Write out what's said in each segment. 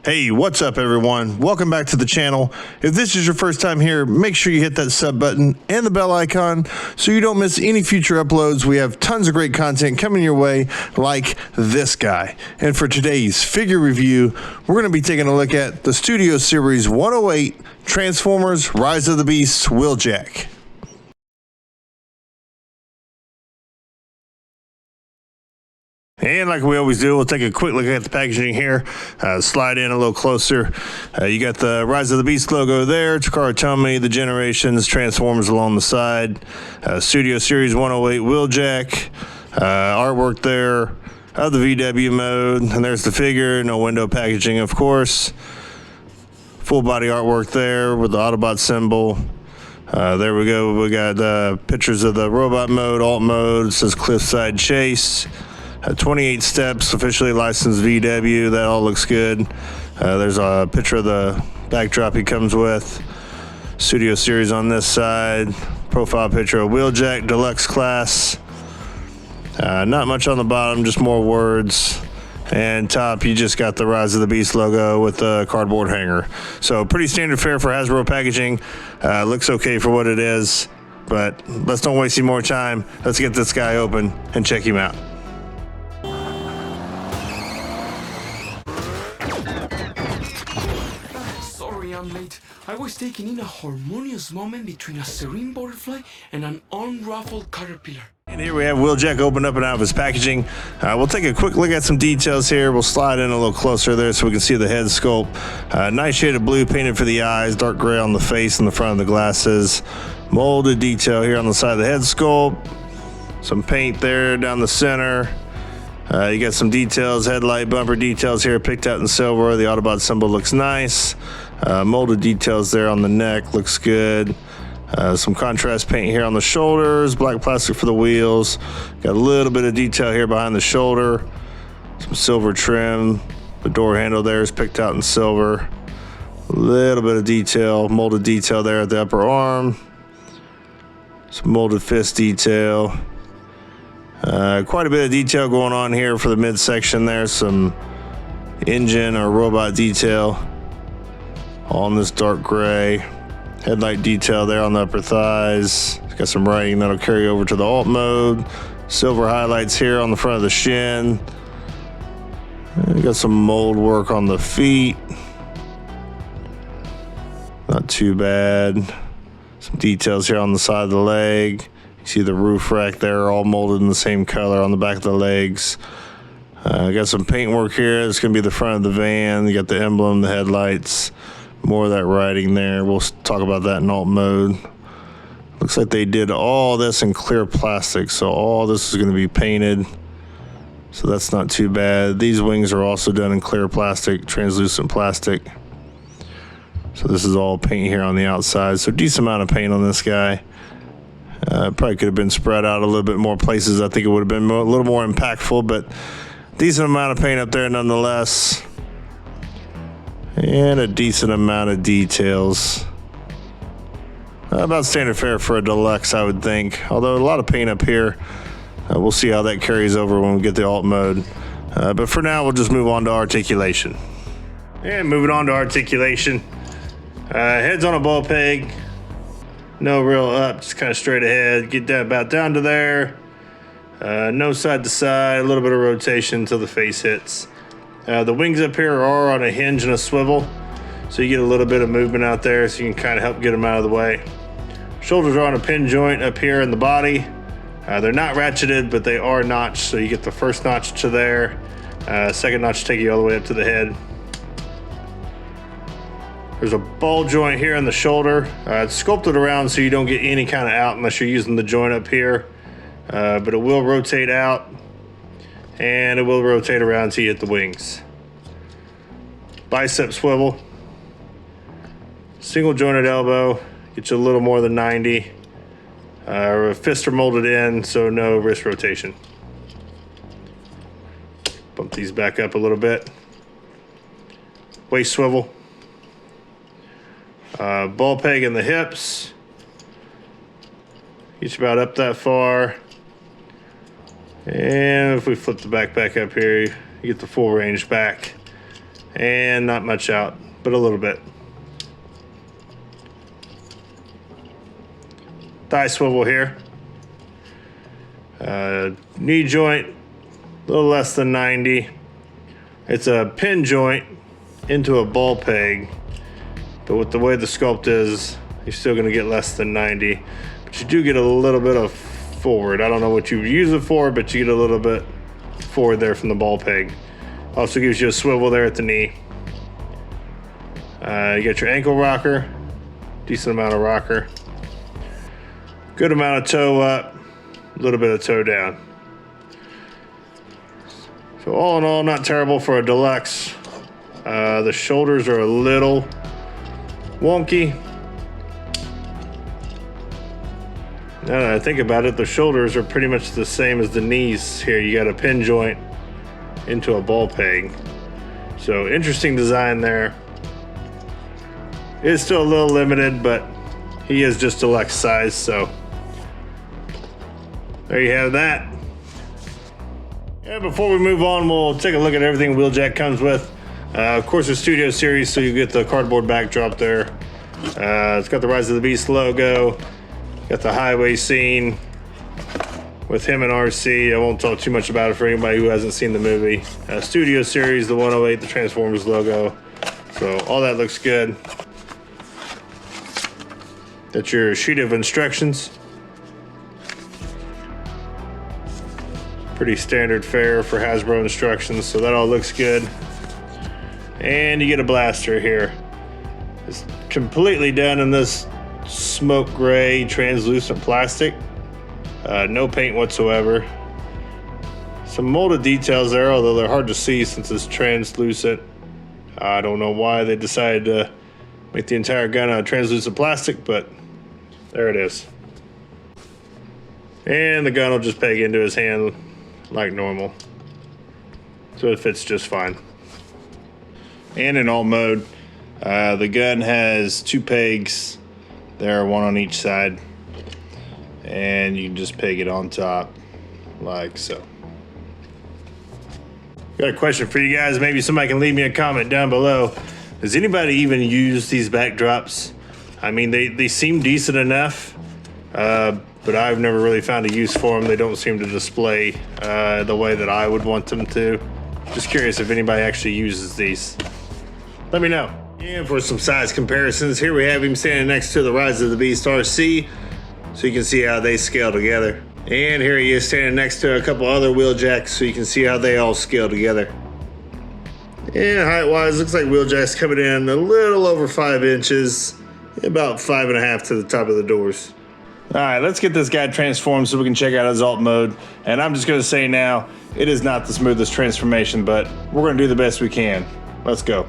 Hey, what's up everyone? Welcome back to the channel. If this is your first time here, make sure you hit that sub button and the bell icon so you don't miss any future uploads. We have tons of great content coming your way like this guy. And for today's figure review, we're going to be taking a look at the Studio Series 108 Transformers Rise of the Beasts Wheeljack. And like we always do, we'll take a quick look at the packaging here, slide in a little closer. You got the Rise of the Beast logo there, Karl, the Generations, Transformers along the side, Studio Series 108 Wheeljack, artwork there of the VW mode, and there's the figure, no window packaging of course. Full body artwork there with the Autobot symbol. There we go, we got pictures of the robot mode, alt mode, it says Cliffside Chase. 28 steps, officially licensed VW. That all looks good. There's a picture of the backdrop he comes with. Studio Series on this side. Profile picture of Wheeljack Deluxe Class. Not much on the bottom, just more words. And top, you just got the Rise of the Beast logo with the cardboard hanger. So pretty standard fare for Hasbro packaging. Looks okay for what it is. But let's don't waste any more time. Let's get this guy open and check him out. I'm late. I was taking in a harmonious moment between a serene butterfly and an unruffled caterpillar. And here we have Wheeljack opened up and out of his packaging. We'll take a quick look at some details here. We'll slide in a little closer there so we can see the head sculpt. Nice shade of blue painted for the eyes, dark gray on the face and the front of the glasses. Molded detail here on the side of the head sculpt. Some paint there down the center. You got some details, headlight bumper details here picked out in silver. The Autobot symbol looks nice. Molded details there on the neck, looks good. Some contrast paint here on the shoulders, black plastic for the wheels. Got a little bit of detail here behind the shoulder. Some silver trim. The door handle there is picked out in silver. A little bit of detail, molded detail there at the upper arm. Some molded fist detail. Quite a bit of detail going on here for the midsection there. Some engine or robot detail all in this dark gray. Headlight detail there on the upper thighs. It's got some writing that'll carry over to the alt mode. Silver highlights here on the front of the shin. We got some mold work on the feet. Not too bad. Some details here on the side of the leg. You see the roof rack there, all molded in the same color on the back of the legs. Got some paint work here. It's going to be the front of the van. You got the emblem, the headlights. More of that writing there. We'll talk about that in alt mode. Looks like they did all this in clear plastic, so all this is going to be painted. So that's not too bad. These wings are also done in clear plastic, translucent plastic. So this is all paint here on the outside. So decent amount of paint on this guy. Probably could have been spread out a little bit more places. I think it would have been a little more impactful, but decent amount of paint up there nonetheless. And a decent amount of details. About standard fare for a deluxe, I would think. Although a lot of paint up here. We'll see how that carries over when we get the alt mode. But for now, we'll just move on to articulation. And moving on to articulation. Head's on a ball peg. No real up, just kind of straight ahead. Get that about down to there. No side to side, a little bit of rotation until the face hits. The wings up here are on a hinge and a swivel, so you get a little bit of movement out there so you can kind of help get them out of the way. Shoulders are on a pin joint up here in the body. They're not ratcheted, but they are notched, so you get the first notch to there. Second notch to take you all the way up to the head. There's a ball joint here in the shoulder. It's sculpted around so you don't get any kind of out unless you're using the joint up here. But it will rotate out. And it will rotate around until you hit the wings. Bicep swivel. Single jointed elbow. Get you a little more than 90. Fists are molded in, so no wrist rotation. Bump these back up a little bit. Waist swivel. Ball peg in the hips. Get you about up that far. And if we flip the back up here, you get the full range back. and not much out, but a little bit. Thigh swivel here. Knee joint, a little less than 90. It's a pin joint into a ball peg, but with the way the sculpt is, you're still going to get less than 90. But you do get a little bit of forward. I don't know what you use it for, but you get a little bit forward there from the ball peg. Also gives you a swivel there at the knee. You got your ankle rocker, decent amount of rocker. Good amount of toe up, a little bit of toe down. So all in all, not terrible for a deluxe. The shoulders are a little wonky. Now that I think about it, the shoulders are pretty much the same as the knees here. You got a pin joint into a ball peg. So interesting design there. It's still a little limited, but he is just deluxe size, so there you have that. Yeah, before we move on, we'll take a look at everything Wheeljack comes with. Of course, a Studio Series, so you get the cardboard backdrop there. It's got the Rise of the Beast logo. Got the highway scene with him and RC. I won't talk too much about it for anybody who hasn't seen the movie. Studio Series, the 108, the Transformers logo. So all that looks good. That's your sheet of instructions. Pretty standard fare for Hasbro instructions, so that all looks good. And you get a blaster here. It's completely done in this smoke gray translucent plastic. No paint whatsoever. Some molded details there, although they're hard to see since it's translucent. I don't know why they decided to make the entire gun out of translucent plastic, but there it is. And the gun will just peg into his hand like normal. So it fits just fine. And in alt mode, the gun has two pegs there, one on each side. And you can just peg it on top like so. Got a question for you guys. Maybe somebody can leave me a comment down below. Does anybody even use these backdrops? I mean, they seem decent enough, but I've never really found a use for them. They don't seem to display the way that I would want them to. Just curious if anybody actually uses these. Let me know. And for some size comparisons, here we have him standing next to the Rise of the Beast RC, so you can see how they scale together. And here he is standing next to a couple other Wheeljacks, so you can see how they all scale together. And height-wise, looks like Wheeljack's coming in a little over 5 inches, about 5.5 to the top of the doors. All right, let's get this guy transformed so we can check out his alt mode. And I'm just gonna say now, it is not the smoothest transformation, but we're gonna do the best we can. Let's go.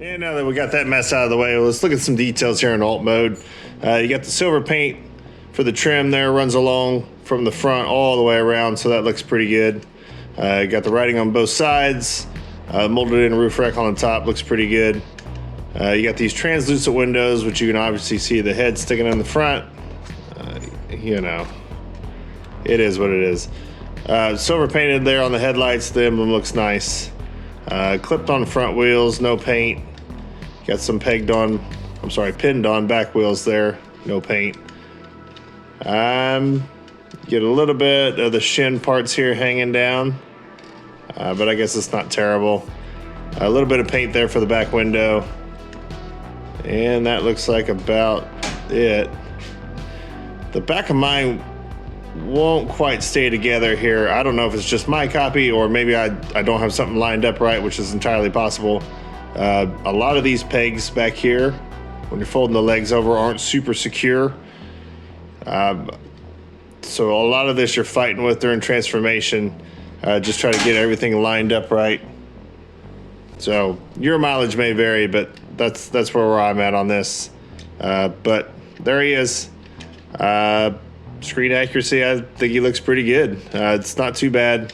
And now that we got that mess out of the way, let's look at some details here in alt mode. You got the silver paint for the trim there, runs along from the front all the way around, so that looks pretty good. You got the writing on both sides, molded in roof rack on the top, looks pretty good. You got these translucent windows, which you can obviously see the head sticking in the front. You know, it is what it is. Silver painted there on the headlights, the emblem looks nice. Clipped on front wheels, no paint. Got some pinned on back wheels there, no paint. Get a little bit of the shin parts here hanging down, but I guess it's not terrible. A little bit of paint there for the back window. And that looks like about it. The back of mine won't quite stay together here. I don't know if it's just my copy or maybe I don't have something lined up right, which is entirely possible. A lot of these pegs back here, when you're folding the legs over, aren't super secure. So a lot of this you're fighting with during transformation. Just try to get everything lined up right. So your mileage may vary, but that's where I'm at on this. But there he is. Screen accuracy, I think he looks pretty good. It's not too bad,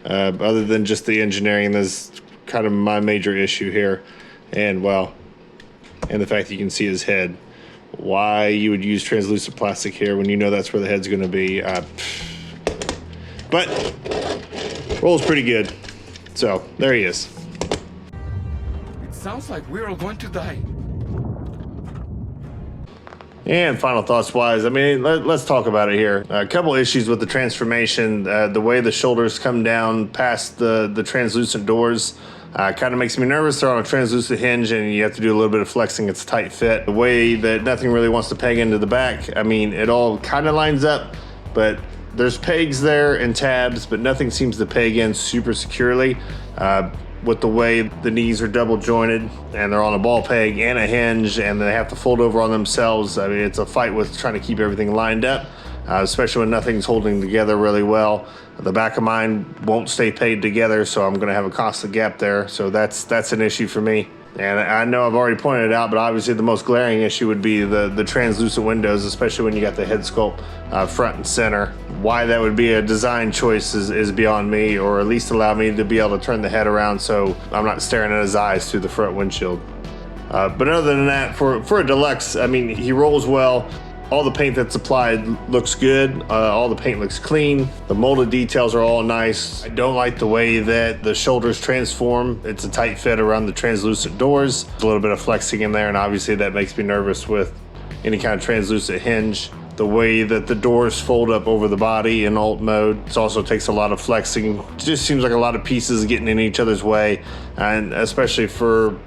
other than just the engineering. That's kind of my major issue here. And well, and the fact that you can see his head. Why you would use translucent plastic here when you know that's where the head's going to be. But rolls pretty good. So there he is. It sounds like we're all going to die. And final thoughts wise, I mean, let's talk about it here. A couple issues with the transformation. The way the shoulders come down past the translucent doors kind of makes me nervous. They're on a translucent hinge and you have to do a little bit of flexing. It's a tight fit. The way that nothing really wants to peg into the back, I mean, it all kind of lines up, but there's pegs there and tabs, but nothing seems to peg in super securely. With the way the knees are double jointed and they're on a ball peg and a hinge and they have to fold over on themselves. I mean, it's a fight with trying to keep everything lined up, especially when nothing's holding together really well. The back of mine won't stay pegged together, so I'm going to have a constant gap there. So that's an issue for me. And I know I've already pointed it out, but obviously the most glaring issue would be the translucent windows, especially when you got the head sculpt front and center. Why that would be a design choice is beyond me, or at least allow me to be able to turn the head around so I'm not staring at his eyes through the front windshield. But other than that, for a deluxe, I mean, he rolls well. All the paint that's applied looks good. All the paint looks clean. The molded details are all nice. I don't like the way that the shoulders transform. It's a tight fit around the translucent doors. There's a little bit of flexing in there, and obviously that makes me nervous with any kind of translucent hinge. The way that the doors fold up over the body in alt mode, it also takes a lot of flexing. It just seems like a lot of pieces getting in each other's way, and especially for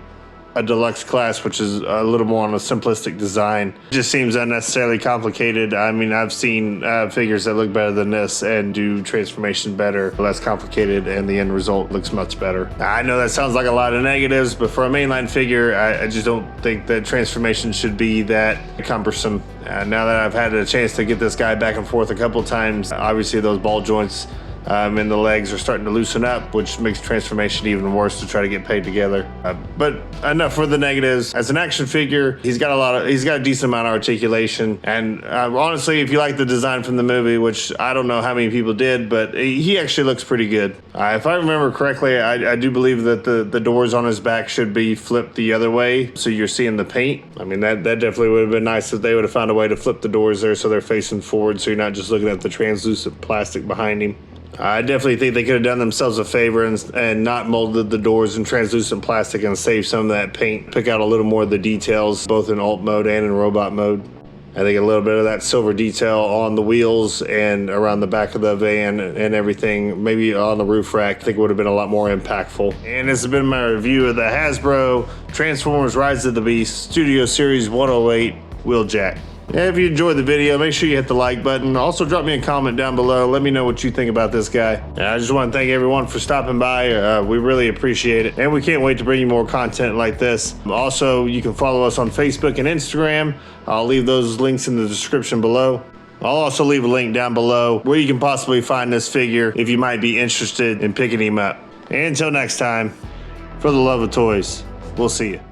a deluxe class, which is a little more on a simplistic design. It just seems unnecessarily complicated. I mean, I've seen figures that look better than this and do transformation better, less complicated, and the end result looks much better. I know that sounds like a lot of negatives, but for a mainline figure, I just don't think that transformation should be that cumbersome. Now that I've had a chance to get this guy back and forth a couple times, obviously those ball joints and the legs are starting to loosen up, which makes transformation even worse to try to get paid together. But enough for the negatives. As an action figure, he's got a decent amount of articulation. And honestly, if you like the design from the movie, which I don't know how many people did, but he actually looks pretty good. If I remember correctly, I do believe that the doors on his back should be flipped the other way, so you're seeing the paint. I mean, that definitely would have been nice if they would have found a way to flip the doors there so they're facing forward, so you're not just looking at the translucent plastic behind him. I definitely think they could have done themselves a favor and not molded the doors in translucent plastic and saved some of that paint. Pick out a little more of the details, both in alt mode and in robot mode. I think a little bit of that silver detail on the wheels and around the back of the van and everything, maybe on the roof rack, I think would have been a lot more impactful. And this has been my review of the Hasbro Transformers Rise of the Beast Studio Series 108 Wheeljack. If you enjoyed the video, make sure you hit the like button. Also, drop me a comment down below. Let me know what you think about this guy. And I just want to thank everyone for stopping by. We really appreciate it. And we can't wait to bring you more content like this. Also, you can follow us on Facebook and Instagram. I'll leave those links in the description below. I'll also leave a link down below where you can possibly find this figure if you might be interested in picking him up. And until next time, for the love of toys, We'll see you.